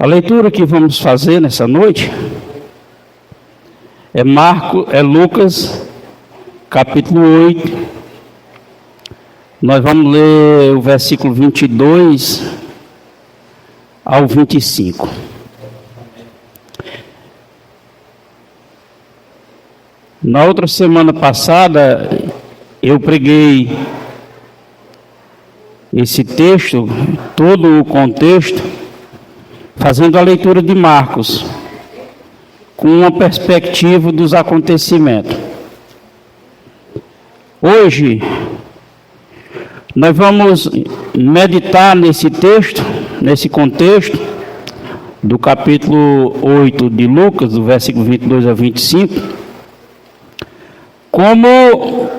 A leitura que vamos fazer nessa noite é Lucas, capítulo 8. Nós vamos ler o versículo 22 ao 25. Na outra semana passada, eu preguei esse texto, todo o contexto, fazendo a leitura de Marcos, com uma perspectiva dos acontecimentos. Hoje, nós vamos meditar nesse texto, nesse contexto, do capítulo 8 de Lucas, do versículo 22 a 25, como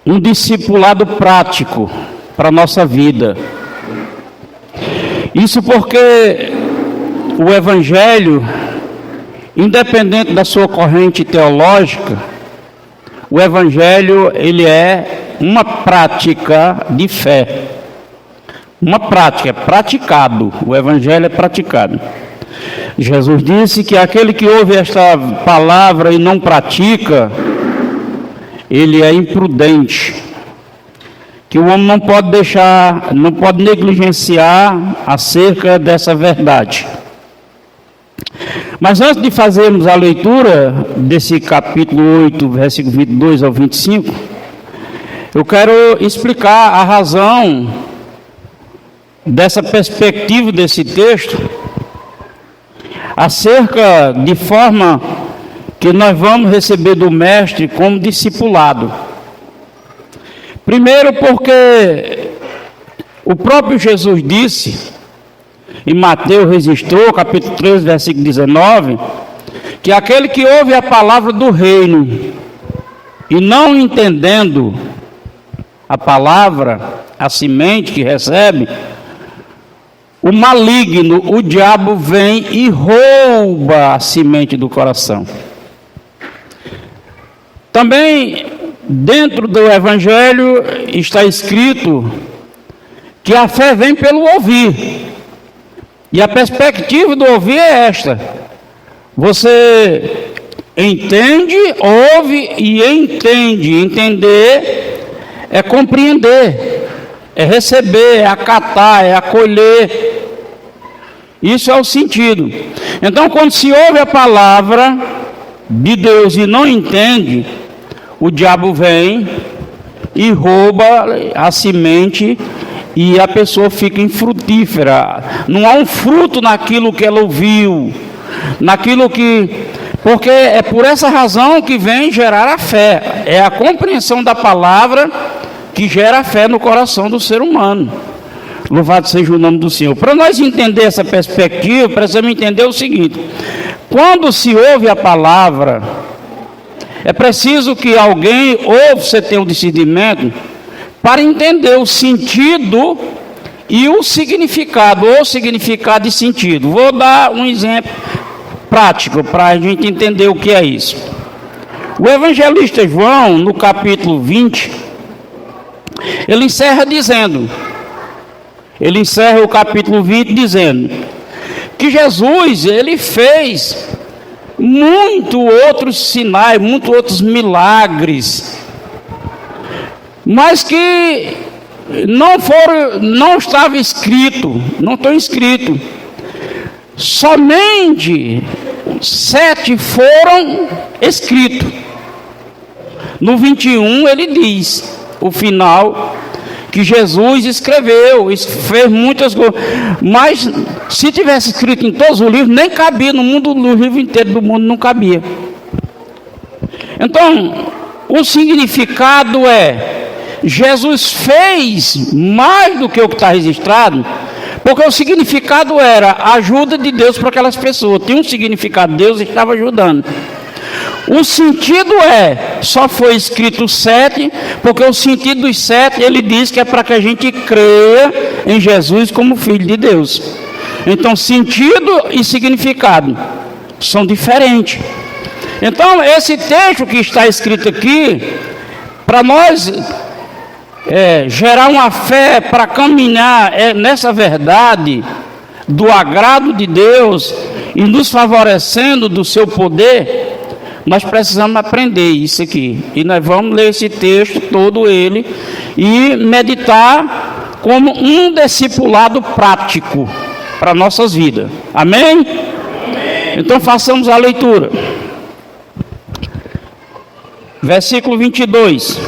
um discipulado prático para a nossa vida. Isso porque o Evangelho, independente da sua corrente teológica, o Evangelho, ele é uma prática de fé. Uma prática, é praticado. O Evangelho é praticado. Jesus disse que aquele que ouve esta palavra e não pratica, ele é imprudente. Que o homem não pode deixar, não pode negligenciar acerca dessa verdade. Mas antes de fazermos a leitura desse capítulo 8, versículo 22 ao 25, eu quero explicar a razão dessa perspectiva desse texto, acerca de forma que nós vamos receber do Mestre como discipulado. Primeiro porque o próprio Jesus disse, e Mateus registrou, capítulo 13, versículo 19, que aquele que ouve a palavra do reino e não entendendo a palavra, a semente que recebe, o maligno, o diabo vem e rouba a semente do coração. Também dentro do Evangelho está escrito que a fé vem pelo ouvir. E a perspectiva do ouvir é esta: você entende, ouve e entende. Entender é compreender, é receber, é acatar, é acolher. Isso é o sentido. Então, quando se ouve a palavra de Deus e não entende, o diabo vem e rouba a semente e a pessoa fica infrutífera. Não há um fruto naquilo que ela ouviu, naquilo que... Porque é por essa razão que vem gerar a fé. É a compreensão da palavra que gera a fé no coração do ser humano. Louvado seja o nome do Senhor. Para nós entender essa perspectiva, precisamos entender o seguinte: quando se ouve a palavra, é preciso que alguém, ou você tenha um discernimento, para entender o sentido e o significado, ou significado e sentido. Vou dar um exemplo prático para a gente entender o que é isso. O evangelista João, no capítulo 20, ele encerra o capítulo 20 dizendo que Jesus, ele fez muitos outros sinais, muitos outros milagres, mas que não estava escrito, não estão escrito. Somente 7 foram escritos. No 21 ele diz, o final, que Jesus escreveu, fez muitas coisas, mas se tivesse escrito em todos os livros, nem cabia no mundo, no livro inteiro do mundo não cabia. Então, o significado é: Jesus fez mais do que o que está registrado, porque o significado era a ajuda de Deus para aquelas pessoas. Tinha um significado, Deus estava ajudando. O sentido só foi escrito 7, porque o sentido dos 7, ele diz que é para que a gente creia em Jesus como Filho de Deus. Então, sentido e significado são diferentes. Então, esse texto que está escrito aqui, para nós gerar uma fé para caminhar nessa verdade, do agrado de Deus e nos favorecendo do seu poder, nós precisamos aprender isso aqui. E nós vamos ler esse texto todo ele e meditar como um discipulado prático para nossas vidas. Amém? Então façamos a leitura. Versículo 22.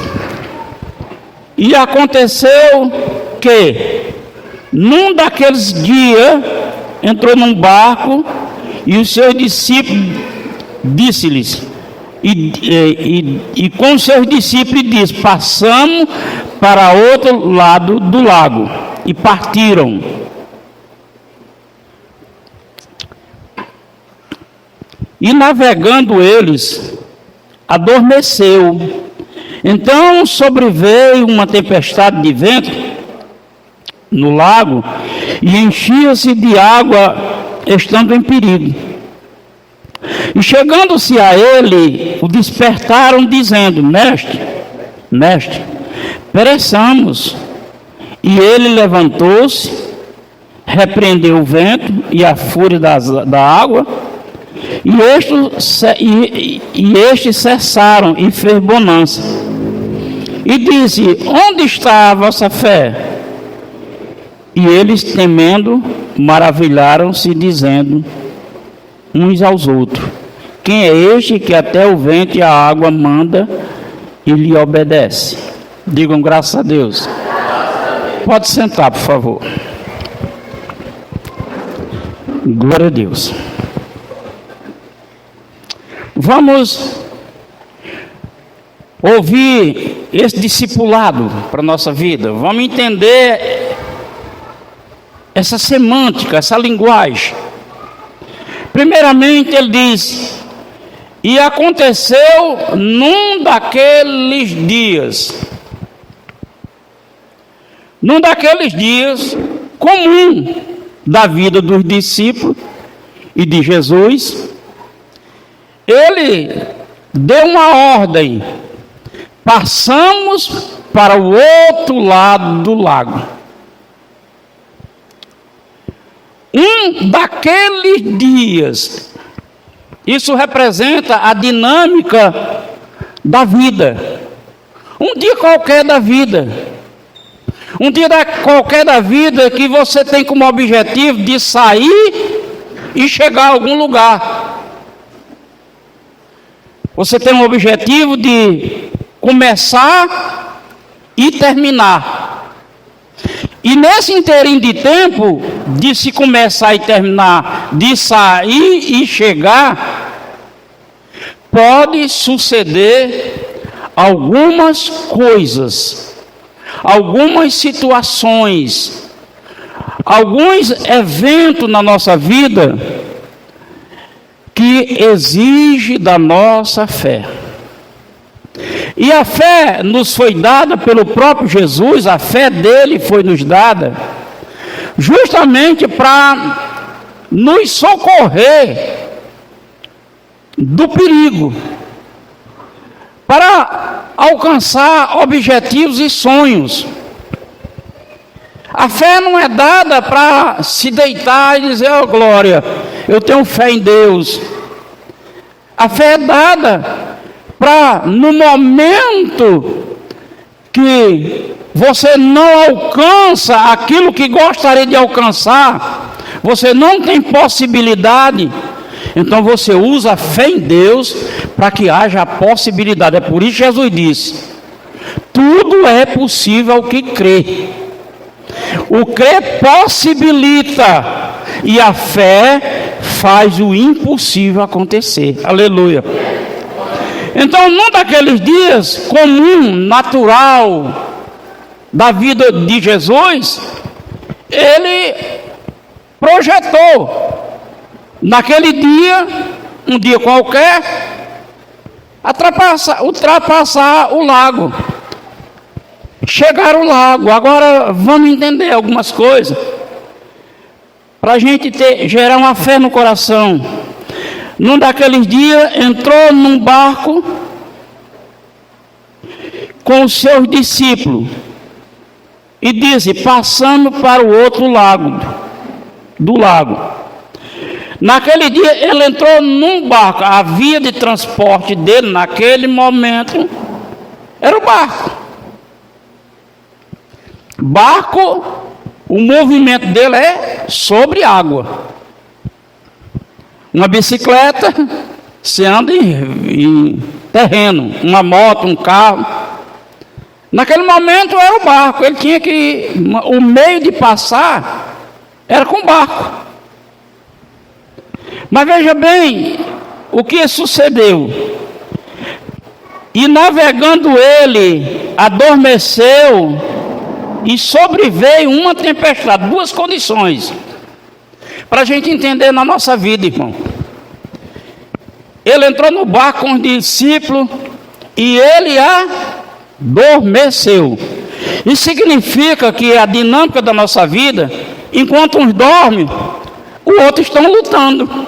E aconteceu que, num daqueles dias, entrou num barco e os seus discípulos disse-lhes, e com os seus discípulos disse: passamos para outro lado do lago, e partiram. E navegando eles, adormeceu. Então sobreveio uma tempestade de vento no lago, e enchia-se de água, estando em perigo. E chegando-se a ele, o despertaram, dizendo: Mestre, pereçamos. E ele levantou-se, repreendeu o vento e a fúria da água, e estes cessaram, e fez bonança. E disse: onde está a vossa fé? E eles, temendo, maravilharam-se, dizendo uns aos outros: quem é este que até o vento e a água manda e lhe obedece? Digam graças a Deus. Pode sentar, por favor. Glória a Deus. Vamos ouvir esse discipulado para a nossa vida. Vamos entender essa semântica, essa linguagem. Primeiramente ele diz: e aconteceu num daqueles dias comum da vida dos discípulos e de Jesus, ele deu uma ordem: passamos para o outro lado do lago. Um daqueles dias, isso representa a dinâmica da vida. Um dia qualquer da vida. Um dia qualquer da vida que você tem como objetivo de sair e chegar a algum lugar. Você tem um objetivo de começar e terminar. E nesse inteirinho de tempo, de se começar e terminar, de sair e chegar, pode suceder algumas coisas, algumas situações, alguns eventos na nossa vida que exigem da nossa fé. E a fé nos foi dada pelo próprio Jesus, a fé dele foi nos dada justamente para nos socorrer do perigo, para alcançar objetivos e sonhos. A fé não é dada para se deitar e dizer: oh glória, eu tenho fé em Deus. A fé é dada para, no momento que você não alcança aquilo que gostaria de alcançar, você não tem possibilidade, então você usa a fé em Deus para que haja a possibilidade. É por isso que Jesus disse: tudo é possível ao que crê. O crer possibilita, e a fé faz o impossível acontecer. Aleluia. Então, num daqueles dias comum, natural da vida de Jesus, ele projetou naquele dia, um dia qualquer, ultrapassar o lago. Chegar ao lago. Agora vamos entender algumas coisas para a gente gerar uma fé no coração. Num daqueles dias, entrou num barco com os seus discípulos e disse: passando para o outro lado do lago. Naquele dia ele entrou num barco. A via de transporte dele naquele momento era o barco. Barco, o movimento dele é sobre água. Uma bicicleta, você anda em terreno, uma moto, um carro. Naquele momento era o barco, ele tinha que, o meio de passar era com o barco. Mas veja bem o que sucedeu. E navegando ele, adormeceu e sobreveio uma tempestade. Duas condições para a gente entender na nossa vida, irmão. Ele entrou no barco com os discípulos e ele adormeceu. Isso significa que a dinâmica da nossa vida, enquanto uns dormem, os outros estão lutando.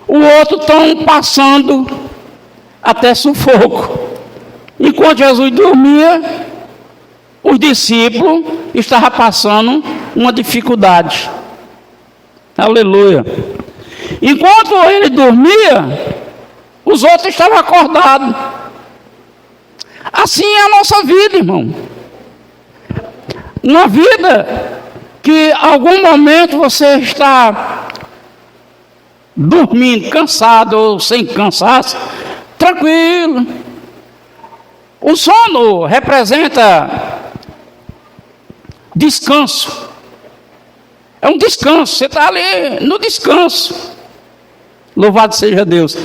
Os outros estão passando até sufoco. Enquanto Jesus dormia, os discípulos estavam passando uma dificuldade. Aleluia. Enquanto ele dormia, os outros estavam acordados. Assim é a nossa vida, irmão. Uma vida que em algum momento você está dormindo, cansado ou sem cansaço, tranquilo. O sono representa descanso. É um descanso, você está ali no descanso. Louvado seja Deus.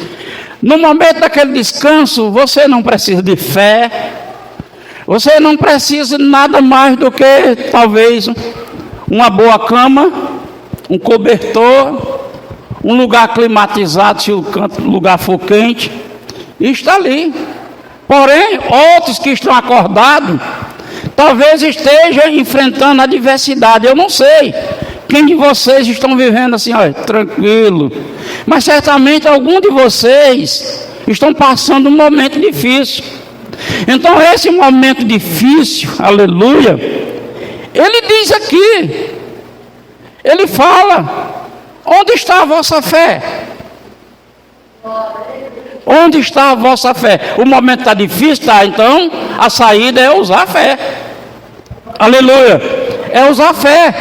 No momento daquele descanso, você não precisa de fé, você não precisa de nada mais do que talvez uma boa cama, um cobertor, um lugar climatizado, se o lugar for quente, e está ali. Porém, outros que estão acordados, talvez estejam enfrentando a adversidade. Eu não sei quem de vocês estão vivendo assim, olha, tranquilo. Mas certamente algum de vocês estão passando um momento difícil. Então esse momento difícil, aleluia, ele diz aqui, ele fala, onde está a vossa fé? Onde está a vossa fé? O momento está difícil, tá? Então a saída é usar a fé. Aleluia, é usar a fé.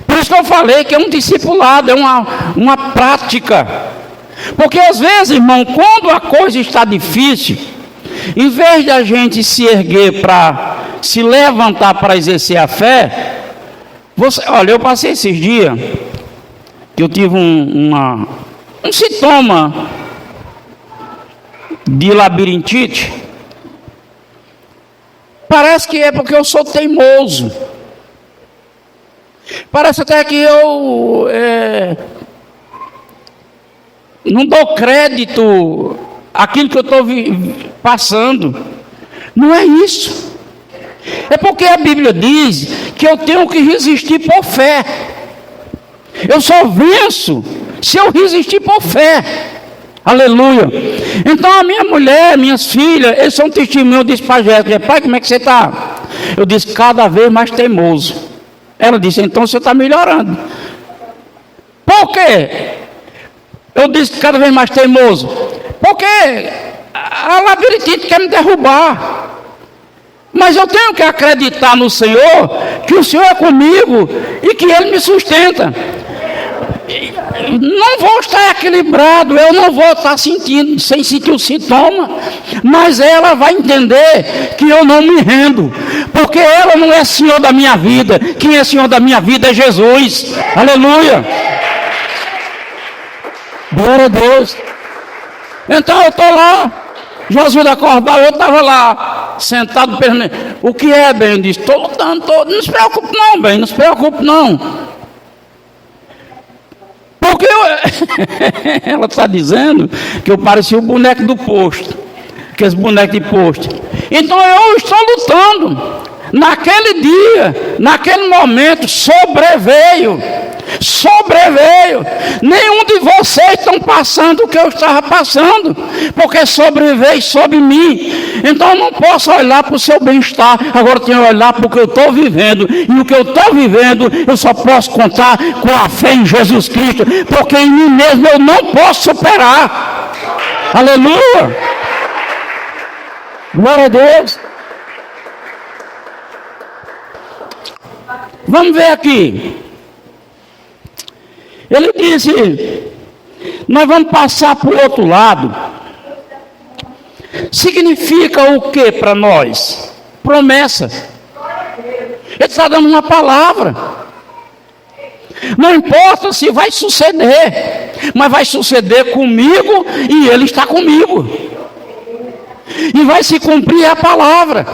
Por isso que eu falei que é um discipulado, é uma prática. Porque às vezes, irmão, quando a coisa está difícil, em vez de a gente se erguer para se levantar para exercer a fé, olha, eu passei esses dias que eu tive um sintoma de labirintite. Parece que é porque eu sou teimoso. Parece até que eu não dou crédito àquilo que eu estou passando. Não é isso. É porque a Bíblia diz que eu tenho que resistir por fé. Eu só venço se eu resistir por fé. Aleluia. Então a minha mulher, minhas filhas, eles são testemunhos. Eu disse para a Jéssica: pai, como é que você está? Eu disse: cada vez mais teimoso. Ela disse: então você está melhorando. Por quê? Eu disse: cada vez mais teimoso. Porque a labirintite quer me derrubar. Mas eu tenho que acreditar no Senhor, que o Senhor é comigo e que Ele me sustenta. Não vou estar equilibrado, eu não vou estar sentindo, sem sentir o sintoma, mas ela vai entender que eu não me rendo, porque ela não é Senhor da minha vida. Quem é Senhor da minha vida é Jesus. Aleluia. Glória a Deus. Então eu estou lá, Jesus acordou, eu estava lá, sentado, perguntando: o que é, bem? Eu disse: estou lutando, não se preocupe não, bem, não se preocupe não. Porque ela está dizendo que eu parecia o boneco do posto, aqueles bonecos de posto. Então eu estou lutando. Naquele dia, naquele momento, sobreveio Sobreveio. Nenhum de vocês estão passando o que eu estava passando, porque sobreveio sobre mim. Então eu não posso olhar para o seu bem-estar, agora tenho que olhar para o que eu estou vivendo. E o que eu estou vivendo, eu só posso contar com a fé em Jesus Cristo, porque em mim mesmo eu não posso superar. Aleluia! Glória a Deus! Vamos ver aqui. Ele disse: nós vamos passar para o outro lado. Significa o que para nós? Promessa. Ele está dando uma palavra. Não importa se vai suceder, mas vai suceder comigo e Ele está comigo. E vai se cumprir a palavra.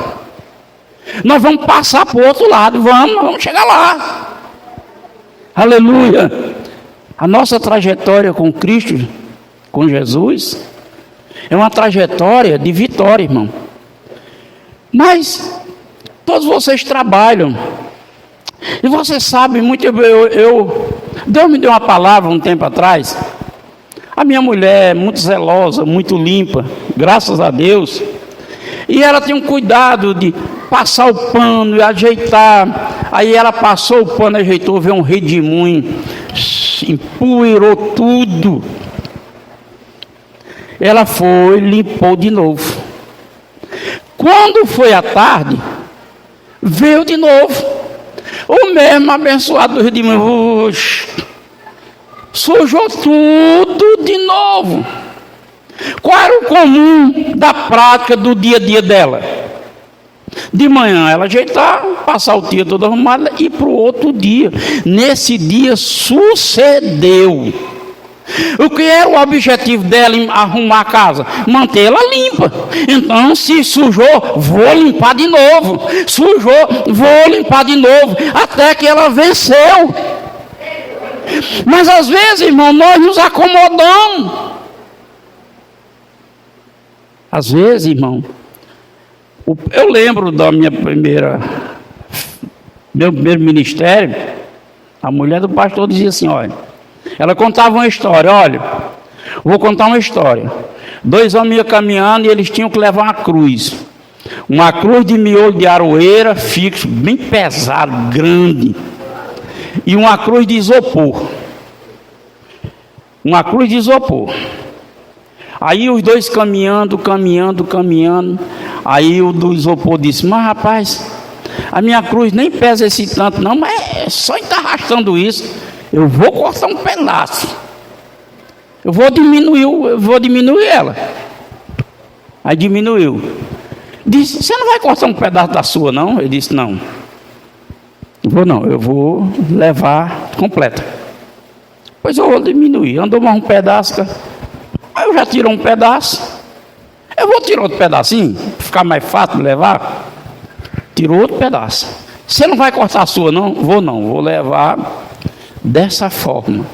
Nós vamos passar para o outro lado, vamos chegar lá. Aleluia. A nossa trajetória com Cristo, com Jesus, é uma trajetória de vitória, irmão. Mas todos vocês trabalham. E você sabe muito, Deus me deu uma palavra um tempo atrás. A minha mulher é muito zelosa, muito limpa, graças a Deus. E ela tem um cuidado de passar o pano e ajeitar. Aí ela passou o pano, ajeitou, veio um redemoinho, empoeirou tudo. Ela foi, limpou de novo. Quando foi à tarde, veio de novo. O mesmo abençoado redemoinho, sujou tudo de novo. Qual era o comum da prática do dia a dia dela? De manhã ela ajeitar, passar o dia todo arrumado e para o outro dia. Nesse dia sucedeu. O que era o objetivo dela em arrumar a casa? Mantê-la limpa. Então, se sujou, vou limpar de novo. Sujou, vou limpar de novo. Até que ela venceu. Mas às vezes, irmão, nós nos acomodamos. Às vezes, irmão, eu lembro da meu primeiro ministério, a mulher do pastor dizia assim, olha, ela contava uma história, olha, vou contar uma história. 2 homens iam caminhando e eles tinham que levar uma cruz de miolo de aroeira, fixo, bem pesado, grande, e uma cruz de isopor. Uma cruz de isopor. Aí os dois caminhando. Aí o do isopor disse, mas rapaz, a minha cruz nem pesa esse tanto não, mas é só estar arrastando isso, eu vou cortar um pedaço. Eu vou diminuir ela. Aí diminuiu. Disse, você não vai cortar um pedaço da sua não? Ele disse, não. Eu vou levar completa. Pois eu vou diminuir. Andou mais um pedaço. Aí eu já tirou um pedaço. Eu vou tirar outro pedacinho, para ficar mais fácil de levar. Tirou outro pedaço. Você não vai cortar a sua, não? Vou levar dessa forma.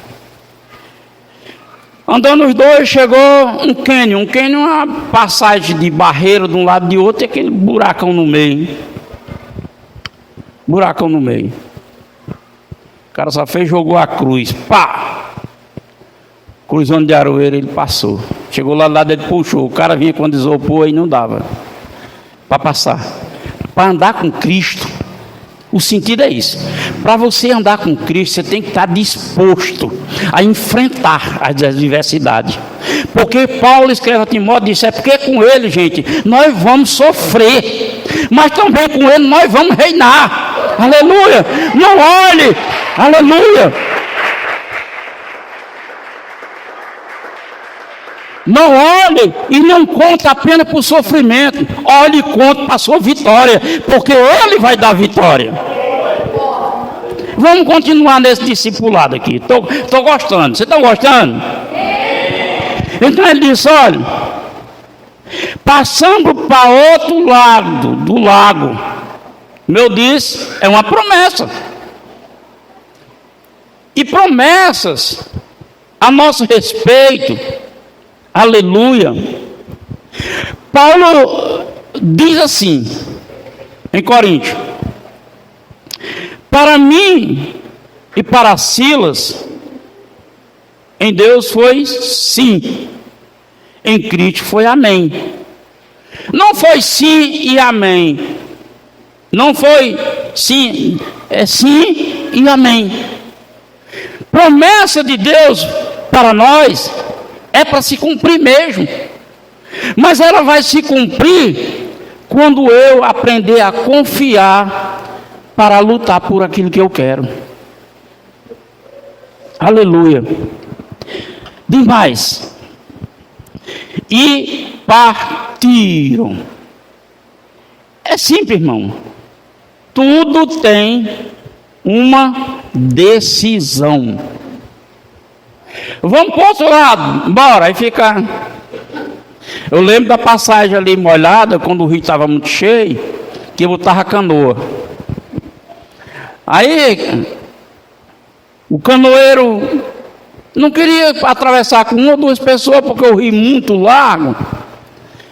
Andando os dois, chegou um cânion. Um cânion é uma passagem de barreira de um lado e de outro, e aquele buracão no meio. Buracão no meio. O cara só fez, jogou a cruz. Pá! Cruzando de aroeira, ele passou. Chegou lá do lado, ele puxou. O cara vinha quando isopor, aí não dava para passar. Para andar com Cristo, o sentido é isso. Para você andar com Cristo, você tem que estar disposto a enfrentar as adversidades. Porque Paulo escreve a Timóteo e disse, é porque com ele, gente, nós vamos sofrer, mas também com ele nós vamos reinar. Aleluia! Não olhe! Aleluia! Não olhe e não conte apenas para o sofrimento. Olhe e conte para a sua vitória, porque Ele vai dar vitória. Vamos continuar nesse discipulado aqui. Estou gostando. Vocês estão gostando? Então ele disse, olha, passando para outro lado do lago, meu disse, é uma promessa. E promessas a nosso respeito, aleluia. Paulo diz assim, em Coríntios, para mim E para Silas, em Deus foi sim, em Cristo foi amém. Não foi sim e amém. Não foi sim, é sim e amém. Promessa de Deus para nós é para se cumprir mesmo. Mas ela vai se cumprir quando eu aprender a confiar para lutar por aquilo que eu quero. Aleluia. Demais. E partiram. É simples, irmão. Tudo tem uma decisão. Vamos para o outro lado. Bora, aí fica. Eu lembro da passagem ali molhada, quando o rio estava muito cheio, que eu botava a canoa. Aí, o canoeiro não queria atravessar com uma ou duas pessoas, porque o rio é muito largo.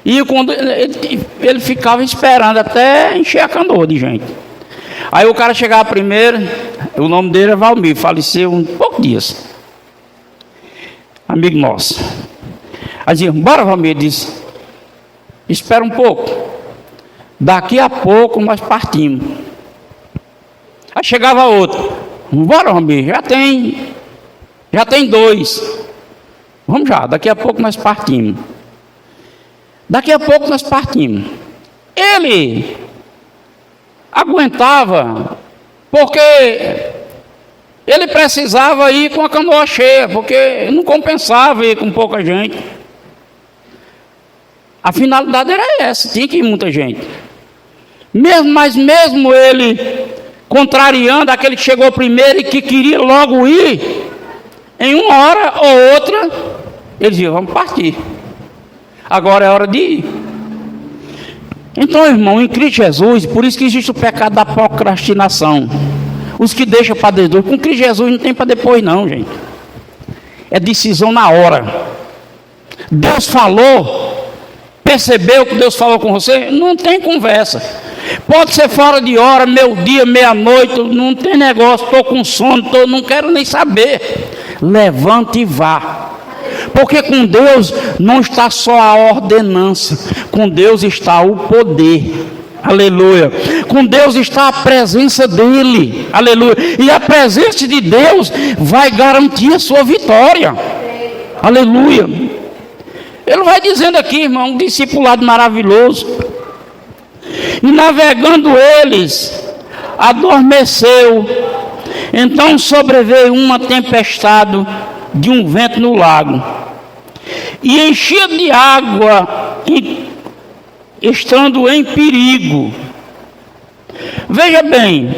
E quando ele ficava esperando até encher a canoa de gente. Aí o cara chegava primeiro, o nome dele é Valmir, faleceu um pouco dias. Amigo nosso. Aí dizia, bora Valmir, disse, espera um pouco. Daqui a pouco nós partimos. Aí chegava outro. Bora Valmir, já tem 2. Vamos já, daqui a pouco nós partimos. Daqui a pouco nós partimos. Ele aguentava, porque ele precisava ir com a canoa cheia, porque não compensava ir com pouca gente. A finalidade era essa, tinha que ir muita gente. Mas mesmo ele contrariando aquele que chegou primeiro e que queria logo ir, em uma hora ou outra, ele dizia, vamos partir. Agora é hora de ir. Então, irmão, em Cristo Jesus, por isso que existe o pecado da procrastinação. Os que deixam para depois. Com Cristo Jesus não tem para depois não, gente. É decisão na hora. Deus falou, percebeu que Deus falou com você? Não tem conversa. Pode ser fora de hora, meio-dia, meia-noite, não tem negócio, estou com sono, não quero nem saber. Levante e vá. Porque com Deus não está só a ordenança, com Deus está o poder, aleluia. Com Deus está a presença dEle, aleluia. E a presença de Deus vai garantir a sua vitória, aleluia. Ele vai dizendo aqui, irmão, um discipulado maravilhoso. E navegando eles, adormeceu. Então sobreveio uma tempestade de um vento no lago, e enchia de água, estando em perigo. Veja bem,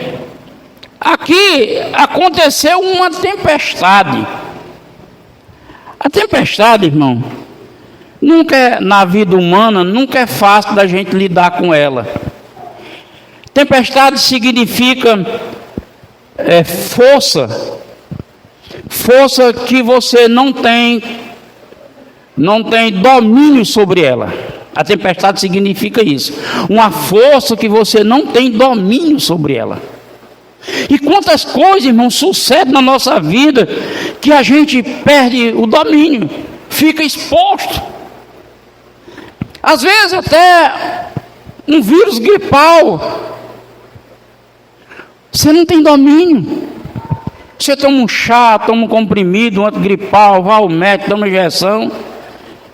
aqui aconteceu uma tempestade. A tempestade, irmão, na vida humana, nunca é fácil da gente lidar com ela. Tempestade significa força que você não tem domínio sobre ela. A tempestade significa isso, uma força que você não tem domínio sobre ela. E quantas coisas, irmão, sucedem na nossa vida que a gente perde o domínio, fica exposto. Às vezes até um vírus gripal, você não tem domínio. Você toma um chá, toma um comprimido, um antigripal, vai ao médico, toma uma injeção,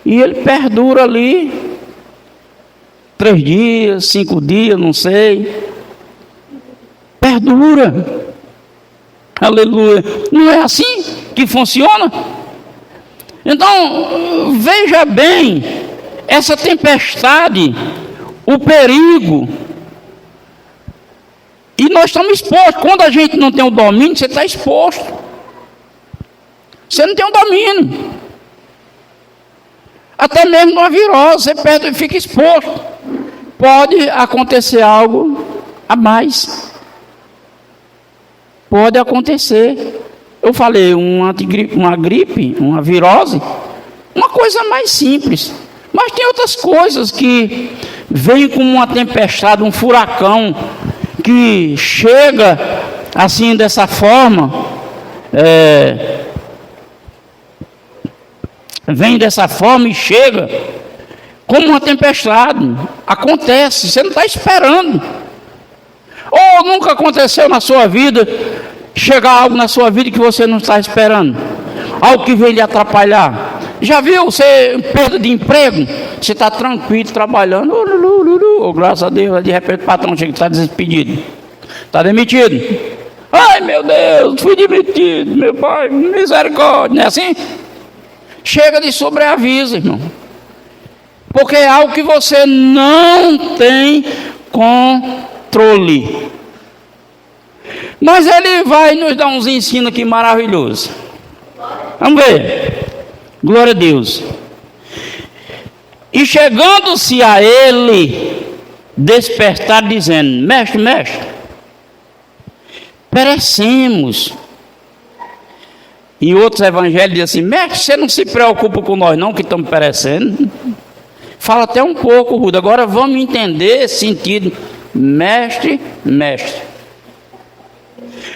e ele perdura ali 3 dias, 5 dias, não sei. Perdura. Aleluia. Não é assim que funciona? Então, veja bem, essa tempestade, o perigo. E nós estamos expostos. Quando a gente não tem o domínio, você está exposto. Você não tem o domínio. Até mesmo numa virose, você perde, fica exposto. Pode acontecer algo a mais. Pode acontecer. Eu falei, uma gripe, uma virose, uma coisa mais simples. Mas tem outras coisas que vêm como uma tempestade, um furacão, que chega assim dessa forma vem dessa forma e chega como uma tempestade. Acontece, você não está esperando. Ou nunca aconteceu na sua vida chegar algo na sua vida que você não está esperando, algo que vem lhe atrapalhar. Já viu você perda de emprego? Você está tranquilo trabalhando, graças a Deus, de repente o patrão chega e está despedido, está demitido. Ai meu Deus, fui demitido, meu pai, misericórdia, não é assim? Chega de sobreaviso, irmão, porque é algo que você não tem controle. Mas ele vai nos dar uns ensinos aqui maravilhosos. Vamos ver. Glória a Deus. E chegando-se a ele, despertar, dizendo: mestre, mestre, perecemos. Em outros evangelhos diz assim: mestre, você não se preocupa com nós não, que estamos perecendo. Fala até um pouco, Ruda. Agora vamos entender esse sentido. Mestre, mestre.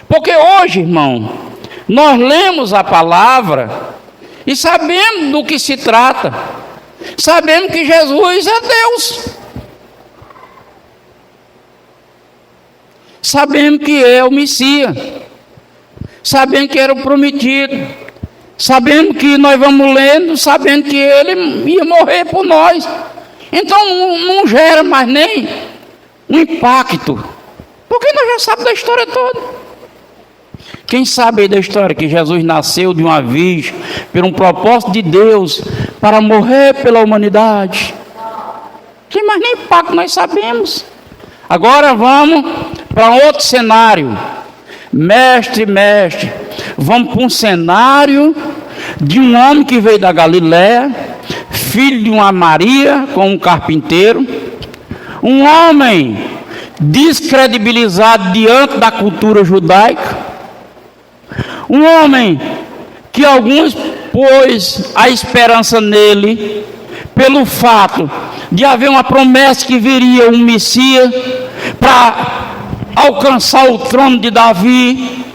Porque hoje, irmão, nós lemos a palavra e sabemos do que se trata. Sabemos que Jesus é Deus. Sabemos que é o Messias. Sabemos que era o prometido. Sabemos que nós vamos lendo, sabendo que ele ia morrer por nós. Então não gera mais nem um impacto, porque nós já sabemos da história toda. Quem sabe aí da história que Jesus nasceu de uma vez por um propósito de Deus para morrer pela humanidade? Tem mais nem impacto, nós sabemos. Agora vamos para outro cenário. Mestre, mestre, vamos para um cenário de um homem que veio da Galiléia, filho de uma Maria com um carpinteiro, um homem descredibilizado diante da cultura judaica, um homem que alguns pôs a esperança nele pelo fato de haver uma promessa que viria um Messias para alcançar o trono de Davi.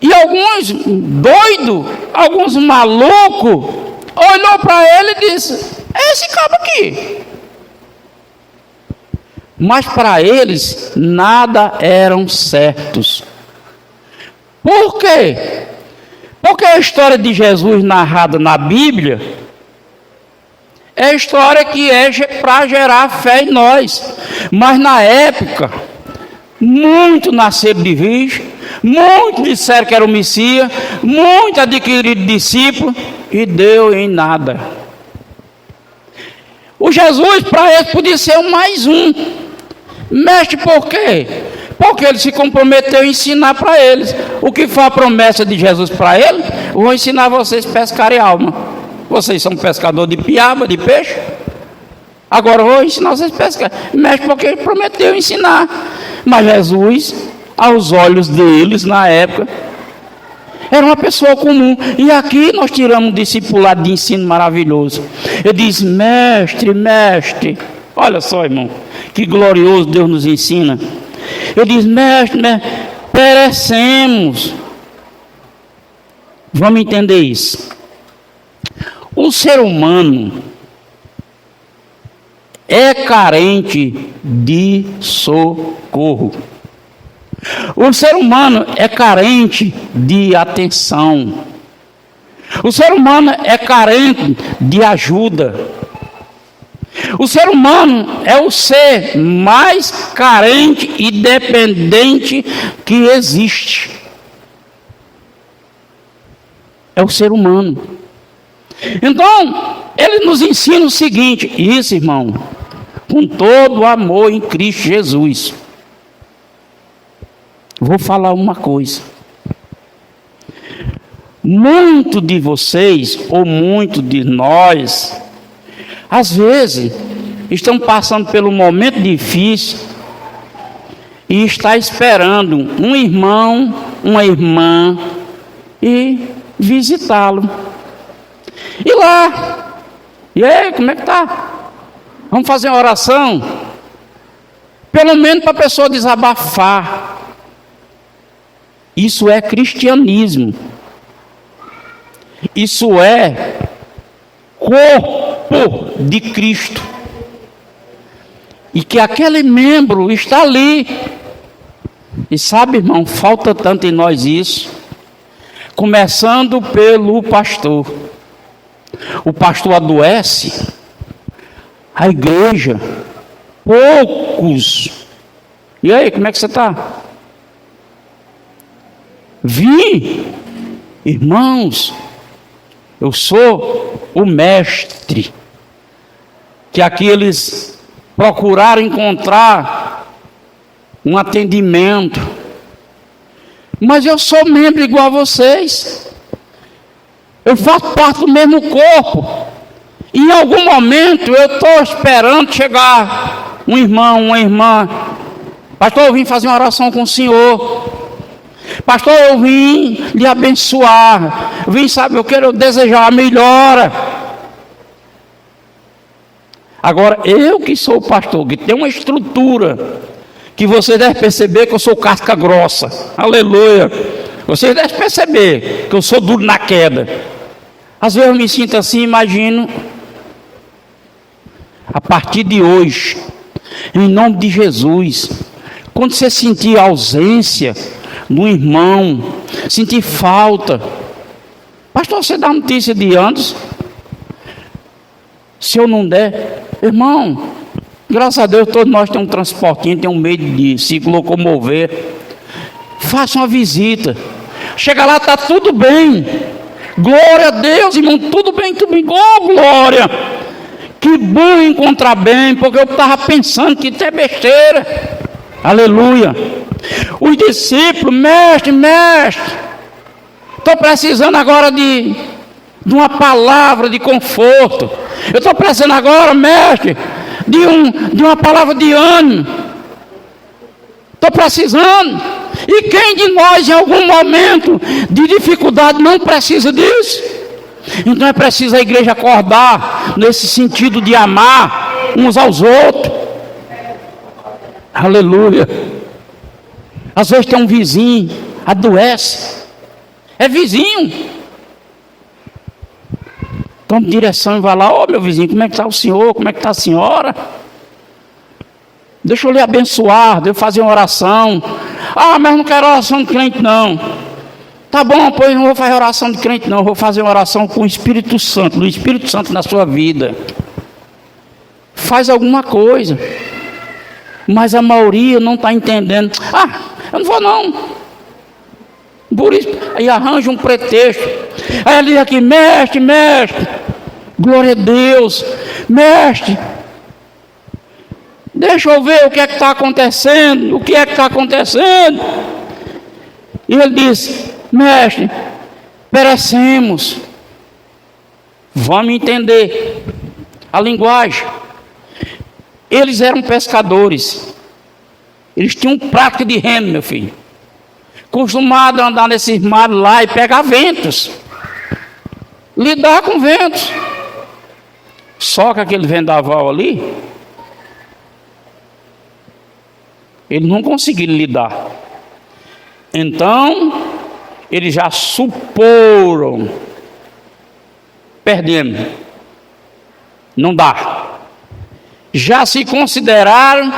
E alguns doidos, alguns malucos, olhou para ele e disse: é esse cabo aqui. Mas para eles nada eram certos. Por quê? Porque a história de Jesus narrada na Bíblia é a história que é para gerar fé em nós. Mas na época, muitos nasceram de virgem, muitos disseram que era o Messias, muitos adquiriram discípulos e deu em nada. O Jesus para eles podia ser um mais um. Mestre, por quê? Porque ele se comprometeu a ensinar para eles. O que foi a promessa de Jesus para eles? Vou ensinar vocês a pescarem alma. Vocês são pescadores de piaba, de peixe. Agora vou ensinar vocês a pescar. Mestre, porque ele prometeu ensinar. Mas Jesus, aos olhos deles, na época, era uma pessoa comum. E aqui nós tiramos um discipulado de ensino maravilhoso. Ele diz: mestre, mestre. Olha só, irmão, que glorioso Deus nos ensina. Ele diz: mestre, perecemos. Vamos entender isso. O ser humano é carente de socorro. O ser humano é carente de atenção. O ser humano é carente de ajuda. O ser humano é o ser mais carente e dependente que existe. É o ser humano. Então, ele nos ensina o seguinte, isso, irmão, com todo o amor em Cristo Jesus. Vou falar uma coisa. Muito de vocês, ou muito de nós, às vezes, estão passando pelo momento difícil e está esperando um irmão, uma irmã, e visitá-lo. E lá, e aí, como é que está? Vamos fazer uma oração? Pelo menos para a pessoa desabafar. Isso é cristianismo. Isso é corpo de Cristo. E que aquele membro está ali. E sabe, irmão, falta tanto em nós isso. Começando pelo pastor. O pastor adoece, a igreja, poucos. E aí, como é que você está? Vim, irmãos, eu sou o mestre, que aqui eles procuraram encontrar um atendimento, mas eu sou membro igual a vocês, eu faço parte do mesmo corpo, e em algum momento eu estou esperando chegar um irmão, uma irmã, pastor, eu vim fazer uma oração com o senhor, pastor, eu vim lhe abençoar, eu vim, sabe, eu quero desejar a melhora. Agora, eu que sou o pastor, que tem uma estrutura, que você deve perceber que eu sou casca grossa, aleluia, você deve perceber que eu sou duro na queda. Às vezes eu me sinto assim, imagino, a partir de hoje, em nome de Jesus, quando você sentir a ausência do irmão, sentir falta, pastor, você dá notícia de antes? Se eu não der, irmão, graças a Deus todos nós temos um transportinho, temos um meio de se locomover, faça uma visita, chega lá, está tudo bem, glória a Deus, irmão, tudo bem, oh glória, que bom encontrar bem, porque eu estava pensando que isso é besteira, aleluia. Os discípulos, mestre, estou precisando agora de uma palavra de conforto, eu estou precisando agora, mestre, de uma palavra de ânimo, estou precisando. E quem de nós em algum momento de dificuldade não precisa disso? Então é preciso a igreja acordar nesse sentido de amar uns aos outros, aleluia. Às vezes tem um vizinho, adoece, é vizinho, toma direção e vai lá, ô meu vizinho, como é que está o senhor, como é que está a senhora? Deixa eu lhe abençoar, deixa eu fazer uma oração. Ah, mas não quero oração de crente não. Tá bom, pois não vou fazer oração de crente não, vou fazer uma oração com o Espírito Santo, do Espírito Santo na sua vida. Faz alguma coisa. Mas a maioria não está entendendo. Ah, eu não vou não. Por isso, aí arranja um pretexto. Aí ele diz aqui, mestre, glória a Deus, mestre, deixa eu ver o que é que está acontecendo, E ele diz, mestre, perecemos. Vamos entender a linguagem. Eles eram pescadores. Eles tinham prática de remo, meu filho. Acostumado a andar nesses mares lá e pegar ventos. Lidar com ventos. Só que aquele vendaval ali, eles não conseguiram lidar. Então, eles já suporam. Perdemos. Não dá. Já se consideraram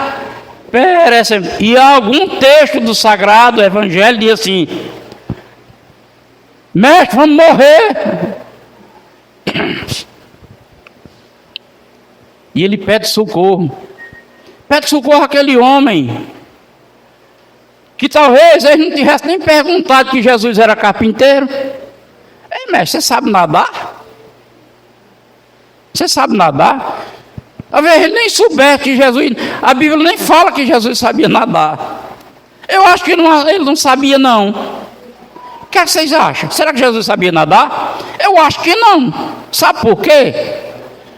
perecem. E algum texto do Sagrado Evangelho diz assim: mestre, vamos morrer. E ele pede socorro. Pede socorro àquele homem que talvez ele não tivesse nem perguntado que Jesus era carpinteiro. Ei, mestre, você sabe nadar? Você sabe nadar? Talvez ele nem soubesse que Jesus... A Bíblia nem fala que Jesus sabia nadar. Eu acho que ele não sabia não. O que vocês acham? Será que Jesus sabia nadar? Eu acho que não. Sabe por quê?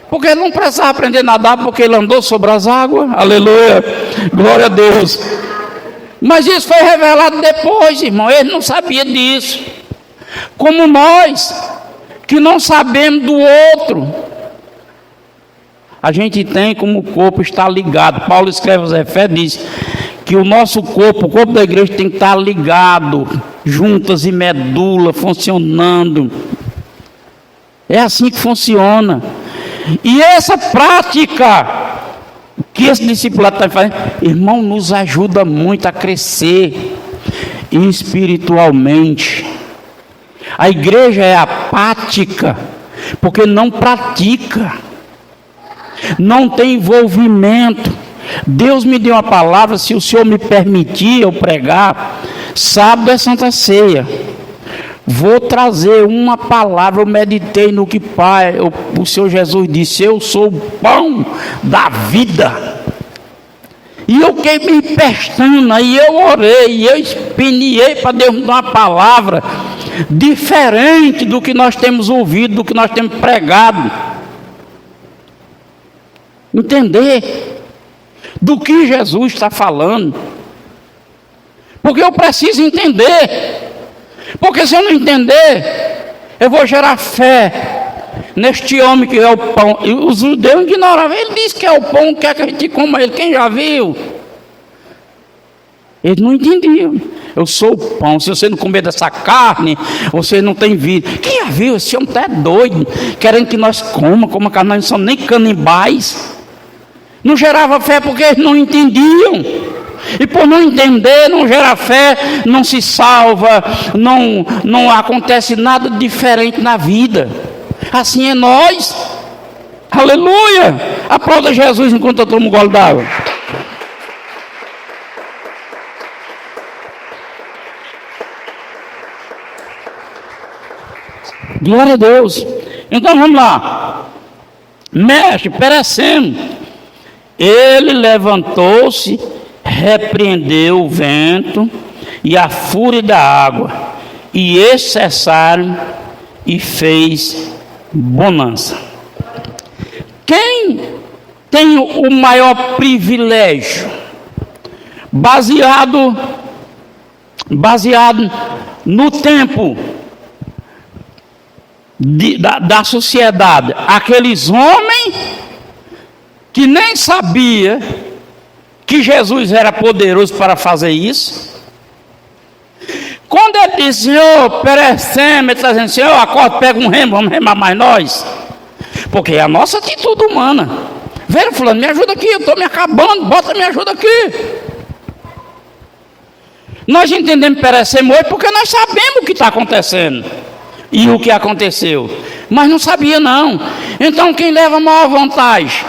Porque ele não precisava aprender a nadar, porque ele andou sobre as águas. Aleluia, glória a Deus. Mas isso foi revelado depois, irmão. Ele não sabia disso. Como nós, que não sabemos do outro. A gente tem como o corpo está ligado. Paulo escreve aos Efésios, diz que o nosso corpo, o corpo da igreja tem que estar ligado, juntas e medula funcionando. É assim que funciona. E essa prática que esse discipulado está fazendo, irmão, nos ajuda muito a crescer espiritualmente. A igreja é apática porque não pratica, não tem envolvimento. Deus me deu uma palavra, se o Senhor me permitir eu pregar, sábado é Santa Ceia. Vou trazer uma palavra, eu meditei no que o Senhor Jesus disse: eu sou o pão da vida. E eu queimei pestana, e eu orei, e eu espinhei para Deus me dar uma palavra diferente do que nós temos ouvido, do que nós temos pregado. Entender do que Jesus está falando. Porque eu preciso entender. Porque se eu não entender, eu vou gerar fé neste homem que é o pão. E os judeus ignoravam. Ele disse que é o pão, quer que a gente coma ele. Quem já viu? Eles não entendiam. Eu sou o pão. Se você não comer dessa carne, você não tem vida. Quem já viu? Esse homem está doido, querendo que nós comamos carne. Nós não somos nem canibais. Não gerava fé porque eles não entendiam. E por não entender, não gera fé, não se salva, não acontece nada diferente na vida. Assim é nós. Aleluia! Aplauda Jesus enquanto eu tomo um gole d'água. Glória a Deus. Então vamos lá. Mestre, perecendo. Ele levantou-se, repreendeu o vento e a fúria da água, e eles cessaram, e fez bonança. Quem tem o maior privilégio, baseado no tempo da sociedade, aqueles homens que nem sabia que Jesus era poderoso para fazer isso. Quando ele disse: Senhor, perecemos, ele está dizendo: Senhor, acorda, pega um remo, vamos remar mais nós. Porque é a nossa atitude humana. Velho fulano, me ajuda aqui, eu estou me acabando, me ajuda aqui. Nós entendemos perecemos hoje porque nós sabemos o que está acontecendo e o que aconteceu, mas não sabia não. Então quem leva a maior vantagem?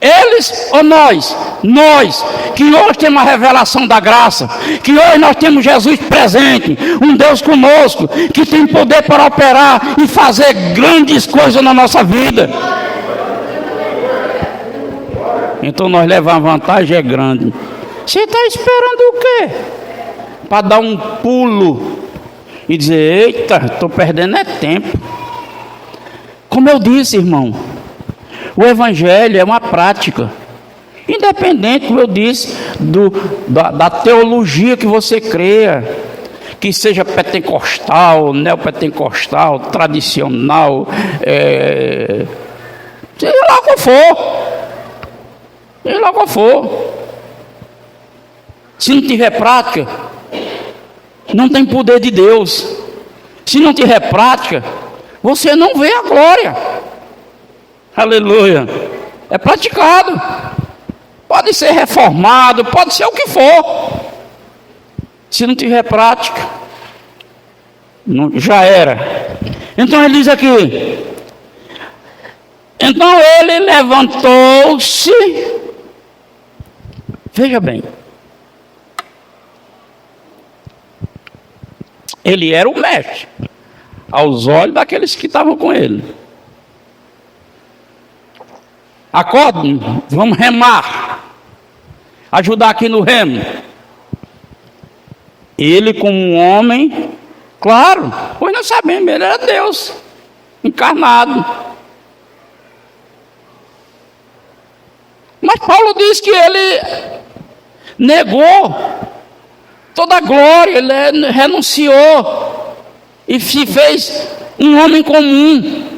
Eles ou nós? Nós, que hoje temos a revelação da graça, que hoje nós temos Jesus presente, um Deus conosco, que tem poder para operar e fazer grandes coisas na nossa vida. Então nós levamos a vantagem é grande. Você está esperando o quê? Para dar um pulo e dizer: eita, estou perdendo é tempo. Como eu disse, irmão, o evangelho é uma prática, independente, como eu disse, da teologia que você creia, que seja pentecostal, neopentecostal, tradicional, seja lá qual for, se não tiver prática, não tem poder de Deus. Se não tiver prática, você não vê a glória. Aleluia. É praticado. Pode ser reformado, pode ser o que for. Se não tiver prática, não, já era. Então ele diz aqui: então ele levantou-se. Veja bem, ele era o mestre aos olhos daqueles que estavam com ele. Acordem, vamos remar, ajudar aqui no remo. Ele, como um homem, claro, pois nós sabemos, ele era Deus encarnado. Mas Paulo diz que ele negou toda a glória, ele renunciou e se fez um homem comum.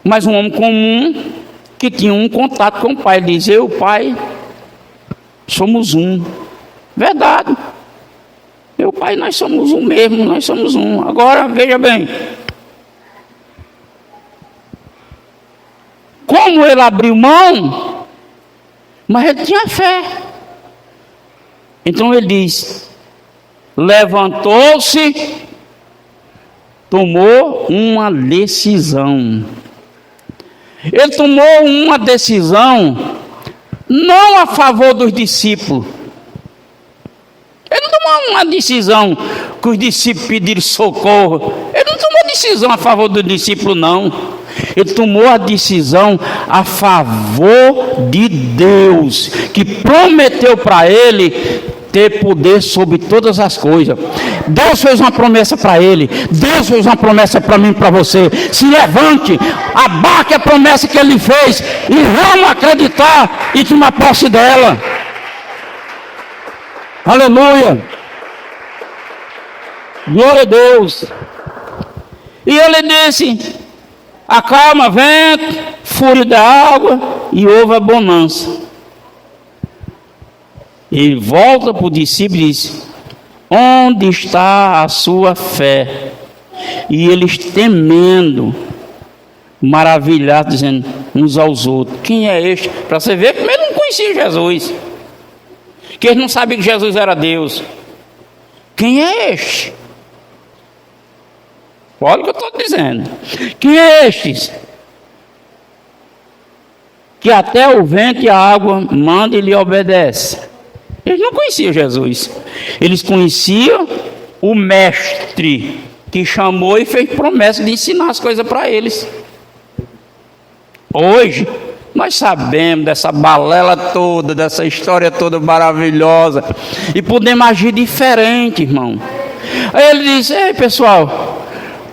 Mas um homem comum que tinha um contato com o Pai. Ele diz: eu, Pai, Somos um. Verdade. Meu pai, nós somos um mesmo, nós somos um. Agora, veja bem. Como ele abriu mão, mas ele tinha fé. Então ele diz, levantou-se, tomou uma decisão. Ele tomou uma decisão não a favor dos discípulos. Ele não tomou uma decisão que os discípulos pediram socorro. Ele não tomou decisão a favor dos discípulos, não. Ele tomou a decisão a favor de Deus, que prometeu para ele ter poder sobre todas as coisas. Deus fez uma promessa para ele. Deus fez uma promessa para mim e para você. Se levante, abarque a promessa que ele fez e vamos acreditar e tomar posse dela. Aleluia. Glória a Deus. E ele disse, acalma vento, fúria da água e houve a bonança. Ele volta para o discípulo e diz, onde está a sua fé? E eles temendo, maravilhados, dizendo uns aos outros, quem é este? Para você ver como ele não conhecia Jesus, que eles não sabiam que Jesus era Deus. Quem é este? Olha o que eu estou dizendo. Quem é este? Que até o vento e a água manda e lhe obedece. Eles não conheciam Jesus. Eles conheciam o mestre que chamou e fez promessa de ensinar as coisas para eles. Hoje, nós sabemos dessa balela toda, dessa história toda maravilhosa, e podemos agir diferente, irmão. Aí ele diz, ei pessoal,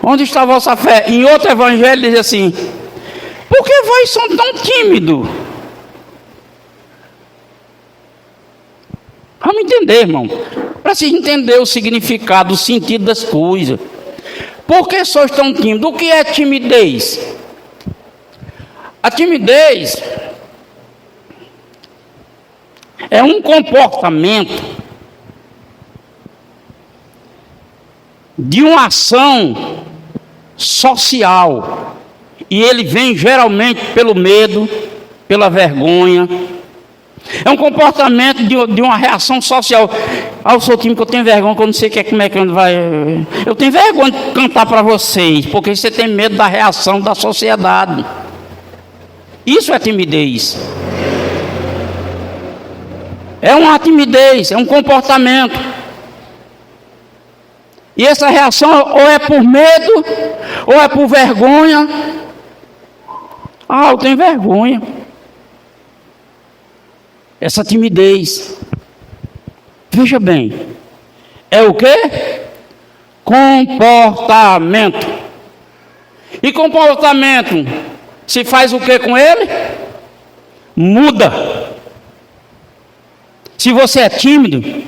onde está a vossa fé? Em outro evangelho diz assim, por que vós são tão tímidos? Vamos entender, irmão. Para se entender o significado, o sentido das coisas. Por que sois tão tímidos? O que é timidez? A timidez é um comportamento de uma ação social. E ele vem geralmente pelo medo, pela vergonha. É um comportamento de uma reação social. Ah, eu sou tímido, que eu tenho vergonha, que eu não sei como é que vai. Eu tenho vergonha de cantar para vocês, porque você tem medo da reação da sociedade. Isso é timidez. É uma timidez, é um comportamento. E essa reação ou é por medo, ou é por vergonha. Ah, eu tenho vergonha. Essa timidez. Veja bem. É o quê? Comportamento. E comportamento se faz o que com ele? Muda. Se você é tímido,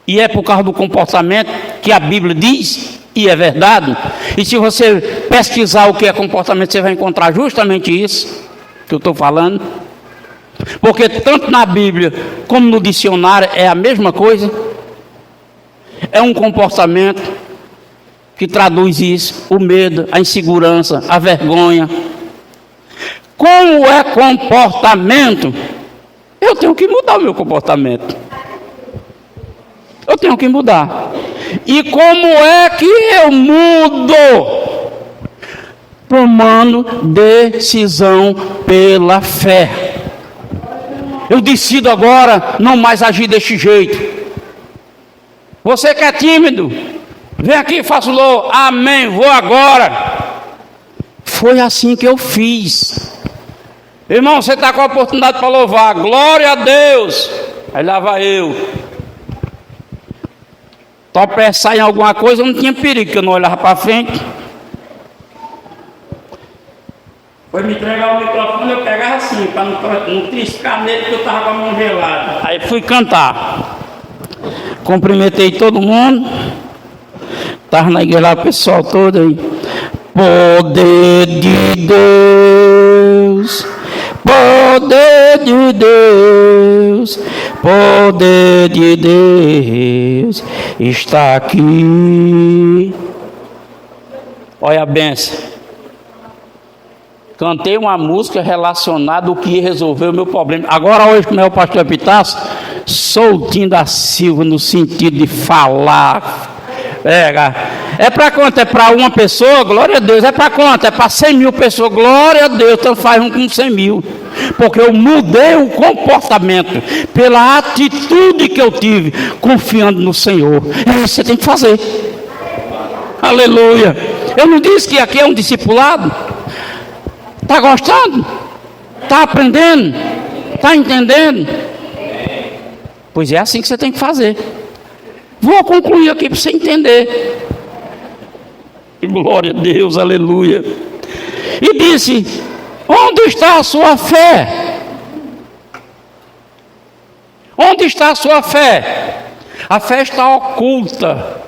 e é por causa do comportamento que a Bíblia diz, e é verdade, e se você pesquisar o que é comportamento, você vai encontrar justamente isso que eu estou falando. Porque tanto na Bíblia como no dicionário é a mesma coisa. É um comportamento que traduz isso, o medo, a insegurança, a vergonha. Como é comportamento, eu tenho que mudar o meu comportamento. Eu tenho que mudar. E como é que eu mudo? Tomando decisão pela fé. Eu decido agora não mais agir deste jeito. Você que é tímido, vem aqui, faça o louvor. Amém, vou agora. Foi assim que eu fiz. Irmão, você está com a oportunidade para louvar. Glória a Deus. Aí lá vai eu. Tropeçar em alguma coisa, não tinha perigo, que eu não olhava para frente. Foi me entregar o microfone, eu pegava assim, para não triscar nele, porque eu estava com a mão gelada. Aí fui cantar. Cumprimentei todo mundo. Estava na igreja, o pessoal todo aí. Poder de Deus, poder de Deus, poder de Deus está aqui. Olha a benção. Cantei uma música relacionada ao que resolveu o meu problema. Agora hoje, como é o pastor Epitácio, soltinho da Silva no sentido de falar. É para quanto? É para uma pessoa? Glória a Deus. É para quanto? É para 100 mil pessoas. Glória a Deus. Então faz um com 100 mil. Porque eu mudei o comportamento pela atitude que eu tive, confiando no Senhor. É isso que você tem que fazer. Aleluia. Eu não disse que aqui é um discipulado? Está gostando? Está aprendendo? Está entendendo? Pois é assim que você tem que fazer. Vou concluir aqui para você entender. Glória a Deus, aleluia. E disse: onde está a sua fé? Onde está a sua fé? A fé está oculta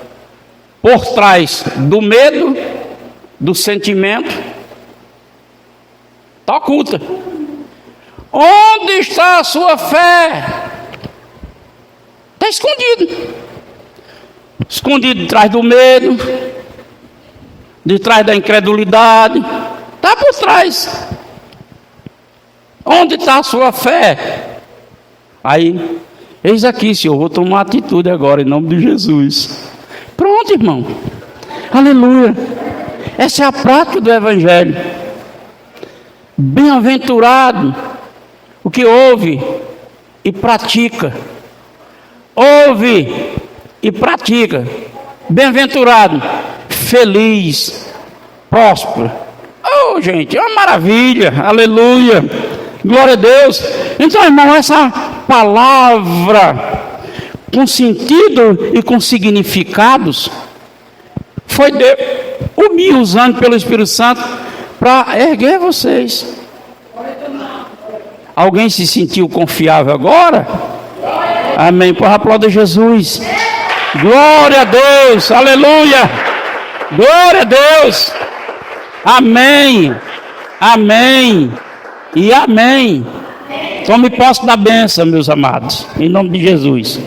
por trás do medo, do sentimento. Está oculta. Onde está a sua fé? Está escondido. Escondido de trás do medo, de trás da incredulidade. Está por trás. Onde está a sua fé? Aí, eis aqui, Senhor, vou tomar uma atitude agora, em nome de Jesus. Pronto, irmão. Aleluia. Essa é a prática do Evangelho. Bem-aventurado o que ouve e pratica. Ouve e pratica. Bem-aventurado, feliz, próspero. Oh, gente, é uma maravilha. Aleluia. Glória a Deus. Então, irmão, essa palavra com sentido e com significados foi Deus me usando pelo Espírito Santo para erguer vocês. Alguém se sentiu confiável agora? Amém. Por aplauda Jesus. Glória a Deus. Aleluia. Glória a Deus. Amém. Amém. E amém. Tome posse da bênção, meus amados. Em nome de Jesus.